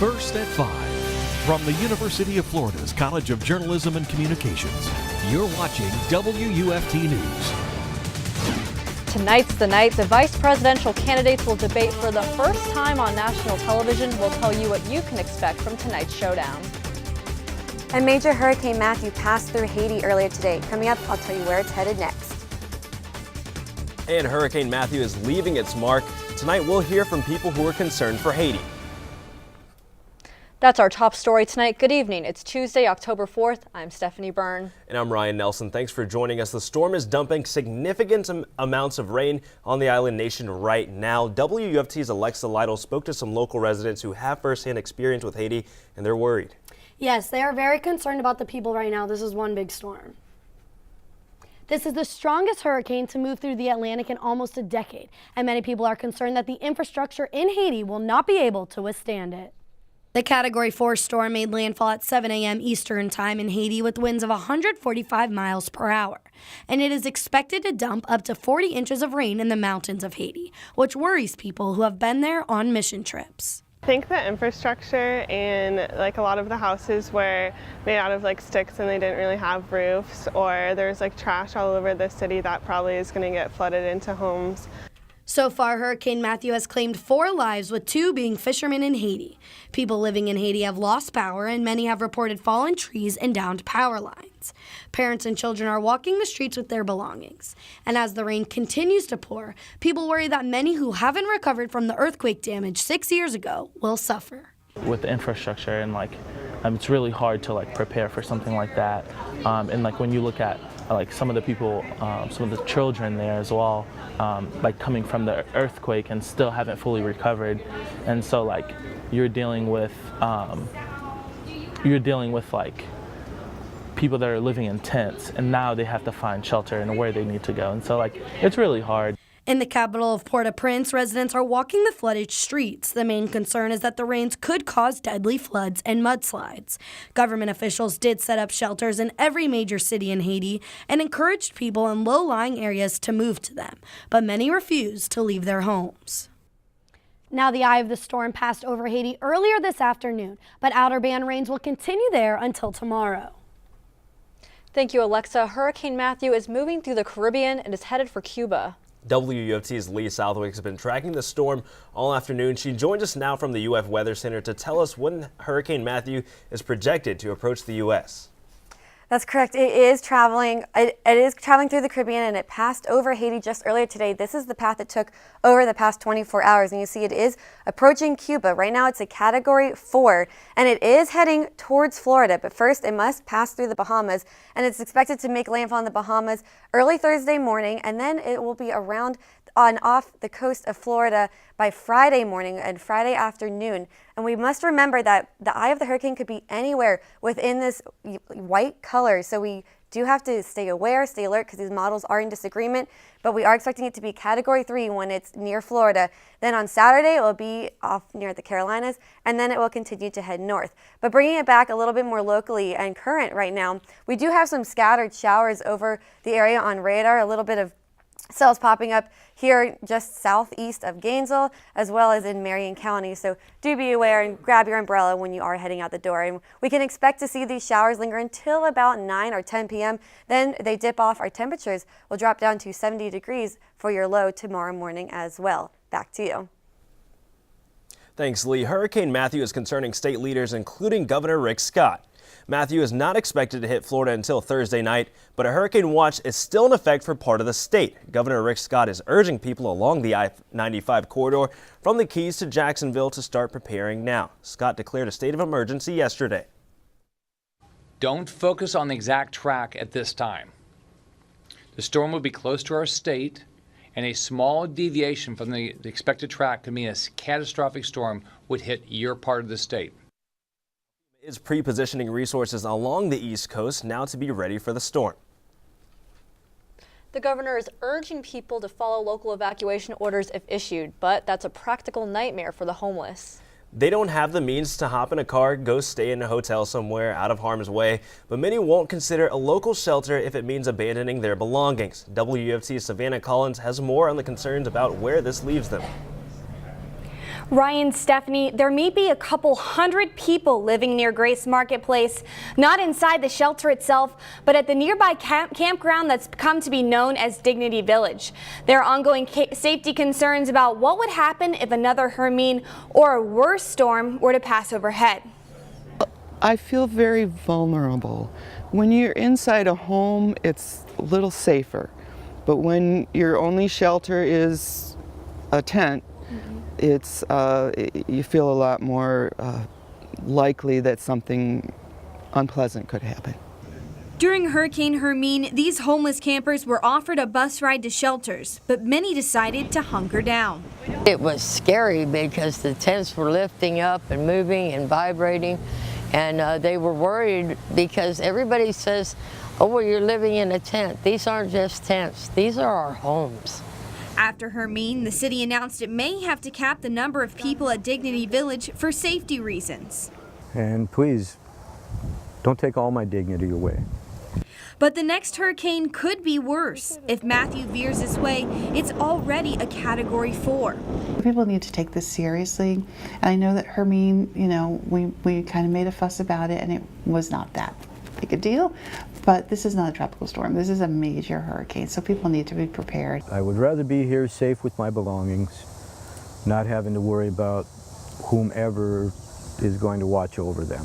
First at 5. From the University of Florida's College of Journalism and Communications, you're watching WUFT News. Tonight's the night the vice presidential candidates will debate for the first time on national television. We'll tell you what you can expect from tonight's showdown. And Major Hurricane Matthew passed through Haiti earlier today. Coming up, I'll tell you where it's headed next. And Hurricane Matthew is leaving its mark. Tonight we'll hear from people who are concerned for Haiti. That's our top story tonight. Good evening. It's Tuesday, October 4th. I'm Stephanie Byrne. And I'm Ryan Nelson. Thanks for joining us. The storm is dumping significant amounts of rain on the island nation right now. WUFT's Alexa Lytle spoke to some local residents who have firsthand experience with Haiti, and they're worried. Yes, they are very concerned about the people right now. This is one big storm. This is the strongest hurricane to move through the Atlantic in almost a decade, and many people are concerned that the infrastructure in Haiti will not be able to withstand it. The Category 4 storm made landfall at 7 a.m. Eastern Time in Haiti with winds of 145 miles per hour, and it is expected to dump up to 40 inches of rain in the mountains of Haiti, which worries people who have been there on mission trips. I think the infrastructure and a lot of the houses were made out of sticks and they didn't really have roofs, or there's trash all over the city that probably is going to get flooded into homes. So far, Hurricane Matthew has claimed 4 lives, with 2 being fishermen in Haiti. People living in Haiti have lost power, and many have reported fallen trees and downed power lines. Parents and children are walking the streets with their belongings. And as the rain continues to pour, people worry that many who haven't recovered from the earthquake damage 6 years ago will suffer. With the infrastructure and it's really hard to prepare for something like that. And when you look at some of the people, some of the children there as well, coming from the earthquake and still haven't fully recovered, and so you're dealing with people that are living in tents, and now they have to find shelter and where they need to go, and so it's really hard. In the capital of Port-au-Prince, residents are walking the flooded streets. The main concern is that the rains could cause deadly floods and mudslides. Government officials did set up shelters in every major city in Haiti and encouraged people in low-lying areas to move to them, but many refused to leave their homes. Now the eye of the storm passed over Haiti earlier this afternoon, but outer band rains will continue there until tomorrow. Thank you, Alexa. Hurricane Matthew is moving through the Caribbean and is headed for Cuba. WUFT's Lee Southwick has been tracking the storm all afternoon. She joins us now from the UF Weather Center to tell us when Hurricane Matthew is projected to approach the U.S. That's correct. It is traveling through the Caribbean, and it passed over Haiti just earlier today. This is the path it took over the past 24 hours, and you see it is approaching Cuba. Right now it's a Category 4, and it is heading towards Florida, but first it must pass through the Bahamas, and it's expected to make landfall in the Bahamas early Thursday morning, and then it will be around on off the coast of Florida by Friday morning and Friday afternoon. And we must remember that the eye of the hurricane could be anywhere within this white color. So we do have to stay aware, stay alert, because these models are in disagreement. But we are expecting it to be Category 3 when it's near Florida. Then on Saturday, it will be off near the Carolinas, and then it will continue to head north. But bringing it back a little bit more locally and current right now, we do have some scattered showers over the area on radar, a little bit of cells popping up here just southeast of Gainesville, as well as in Marion County. So do be aware and grab your umbrella when you are heading out the door. And we can expect to see these showers linger until about 9 or 10 p.m. Then they dip off. Our temperatures will drop down to 70 degrees for your low tomorrow morning as well. Back to you. Thanks, Lee. Hurricane Matthew is concerning state leaders, including Governor Rick Scott. Matthew is not expected to hit Florida until Thursday night, but a hurricane watch is still in effect for part of the state. Governor Rick Scott is urging people along the I-95 corridor from the Keys to Jacksonville to start preparing now. Scott declared a state of emergency yesterday. Don't focus on the exact track at this time. The storm will be close to our state, and a small deviation from the expected track could mean a catastrophic storm would hit your part of the state. Is pre-positioning resources along the East Coast now to be ready for the storm. The governor is urging people to follow local evacuation orders if issued, but that's a practical nightmare for the homeless. They don't have the means to hop in a car, go stay in a hotel somewhere out of harm's way, but many won't consider a local shelter if it means abandoning their belongings. WUFT's Savannah Collins has more on the concerns about where this leaves them. Ryan, Stephanie, there may be a couple hundred people living near Grace Marketplace, not inside the shelter itself, but at the nearby campground that's come to be known as Dignity Village. There are ongoing safety concerns about what would happen if another Hermine or a worse storm were to pass overhead. I feel very vulnerable. When you're inside a home, it's a little safer, but when your only shelter is a tent, it's you feel a lot more likely that something unpleasant could happen. During Hurricane Hermine, these homeless campers were offered a bus ride to shelters, but many decided to hunker down. It was scary because the tents were lifting up and moving and vibrating, and they were worried because everybody says, oh, well, you're living in a tent. These aren't just tents, these are our homes. After Hermine, the city announced it may have to cap the number of people at Dignity Village for safety reasons. And please, don't take all my dignity away. But the next hurricane could be worse. If Matthew veers this way, it's already a Category 4. People need to take this seriously. And I know that Hermine, you know, we kind of made a fuss about it and it was not that big a deal. But this is not a tropical storm. This is a major hurricane, so people need to be prepared. I would rather be here safe with my belongings, not having to worry about whomever is going to watch over them.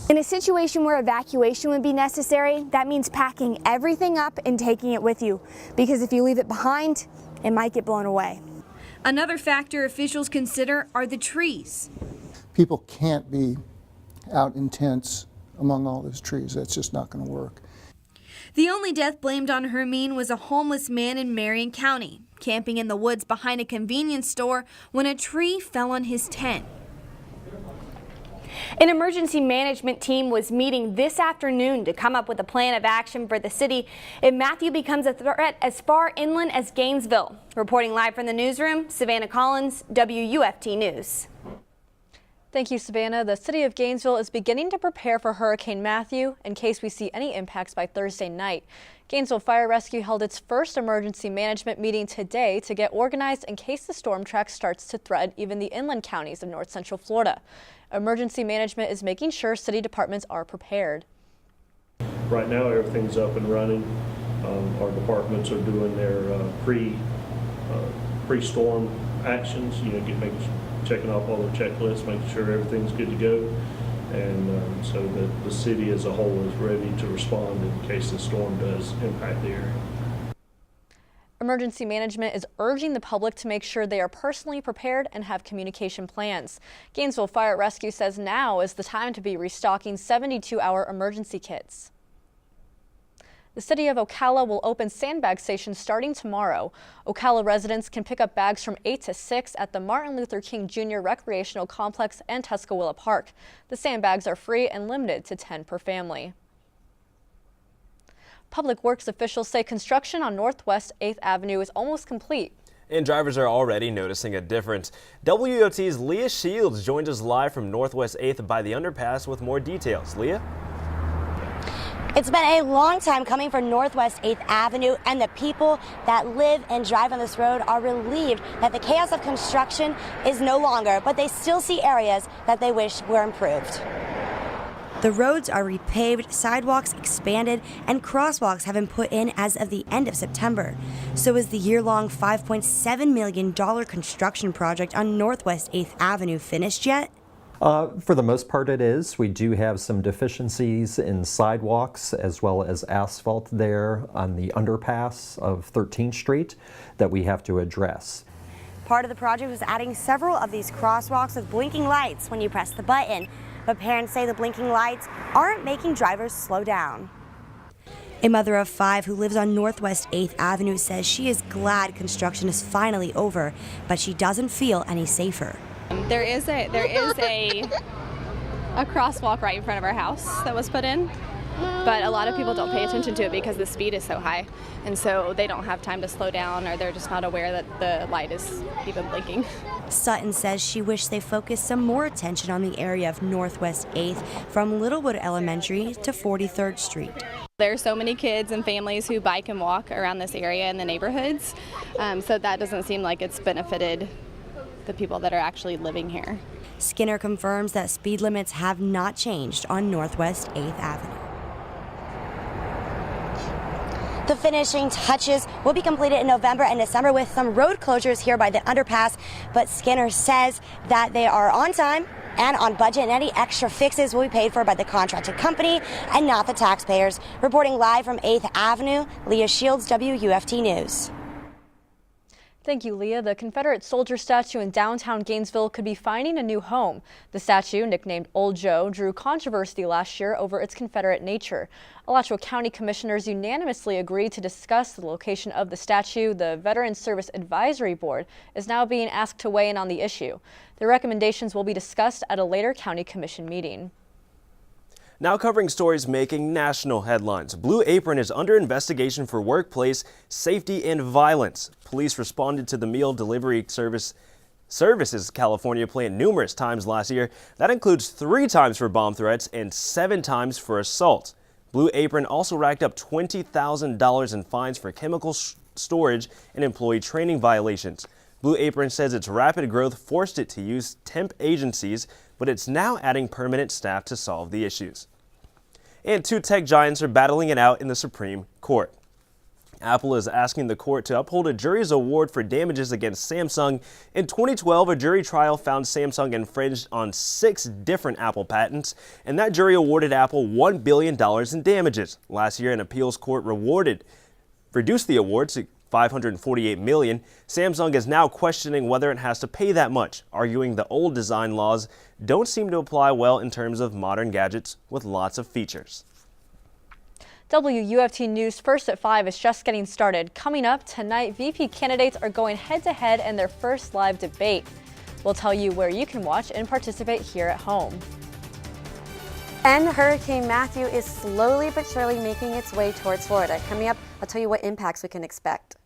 In a situation where evacuation would be necessary, that means packing everything up and taking it with you, because if you leave it behind, it might get blown away. Another factor officials consider are the trees. People can't be out in tents among all those trees. That's just not going to work. The only death blamed on Hermine was a homeless man in Marion County, camping in the woods behind a convenience store when a tree fell on his tent. An emergency management team was meeting this afternoon to come up with a plan of action for the city if Matthew becomes a threat as far inland as Gainesville. Reporting live from the newsroom, Savannah Collins, WUFT News. Thank you, Savannah. The city of Gainesville is beginning to prepare for Hurricane Matthew in case we see any impacts by Thursday night. Gainesville Fire Rescue held its first emergency management meeting today to get organized in case the storm track starts to threaten even the inland counties of north central Florida. Emergency management is making sure city departments are prepared. Right now, everything's up and running. Our departments are doing their pre-storm actions. You know, checking off all their checklists, making sure everything's good to go, and so that the city as a whole is ready to respond in case the storm does impact the area. Emergency management is urging the public to make sure they are personally prepared and have communication plans. Gainesville Fire Rescue says now is the time to be restocking 72-hour emergency kits. The city of Ocala will open sandbag stations starting tomorrow. Ocala residents can pick up bags from 8 to 6 at the Martin Luther King Jr. Recreational Complex and Tuscaloosa Park. The sandbags are free and limited to 10 per family. Public Works officials say construction on Northwest 8th Avenue is almost complete. And drivers are already noticing a difference. WUFT's Leah Shields joins us live from Northwest 8th by the underpass with more details. Leah? It's been a long time coming for Northwest 8th Avenue, and the people that live and drive on this road are relieved that the chaos of construction is no longer, but they still see areas that they wish were improved. The roads are repaved, sidewalks expanded, and crosswalks have been put in as of the end of September. So is the year-long $5.7 million construction project on Northwest 8th Avenue finished yet? For the most part it is. We do have some deficiencies in sidewalks as well as asphalt there on the underpass of 13th Street that we have to address. Part of the project was adding several of these crosswalks with blinking lights when you press the button. But parents say the blinking lights aren't making drivers slow down. A mother of 5 who lives on Northwest 8th Avenue says she is glad construction is finally over, but she doesn't feel any safer. There is a crosswalk right in front of our house that was put in, but a lot of people don't pay attention to it because the speed is so high, and so they don't have time to slow down, or they're just not aware that the light is even blinking. Sutton says she wished they focused some more attention on the area of Northwest 8th from Littlewood Elementary to 43rd Street. There are so many kids and families who bike and walk around this area in the neighborhoods, so that doesn't seem like it's benefited the people that are actually living here. Skinner confirms that speed limits have not changed on Northwest 8th Avenue. The finishing touches will be completed in November and December with some road closures here by the underpass, but Skinner says that they are on time and on budget, and any extra fixes will be paid for by the contracted company and not the taxpayers. Reporting live from 8th Avenue, Leah Shields, WUFT News. Thank you, Leah. The Confederate soldier statue in downtown Gainesville could be finding a new home. The statue, nicknamed Old Joe, drew controversy last year over its Confederate nature. Alachua County commissioners unanimously agreed to discuss the location of the statue. The Veterans Service Advisory Board is now being asked to weigh in on the issue. The recommendations will be discussed at a later county commission meeting. Now covering stories making national headlines. Blue Apron is under investigation for workplace safety and violence. Police responded to the meal delivery services California plant numerous times last year. That includes 3 times for bomb threats and 7 times for assault. Blue Apron also racked up $20,000 in fines for chemical storage and employee training violations. Blue Apron says its rapid growth forced it to use temp agencies, but it's now adding permanent staff to solve the issues. And 2 tech giants are battling it out in the Supreme Court. Apple is asking the court to uphold a jury's award for damages against Samsung. In 2012, a jury trial found Samsung infringed on 6 different Apple patents, and that jury awarded Apple $1 billion in damages. Last year, an appeals court reduced the award to $548 million. Samsung is now questioning whether it has to pay that much, arguing the old design laws don't seem to apply well in terms of modern gadgets with lots of features. WUFT News First at 5 is just getting started. Coming up tonight, VP candidates are going head-to-head in their first live debate. We'll tell you where you can watch and participate here at home. And Hurricane Matthew is slowly but surely making its way towards Florida. Coming up, I'll tell you what impacts we can expect.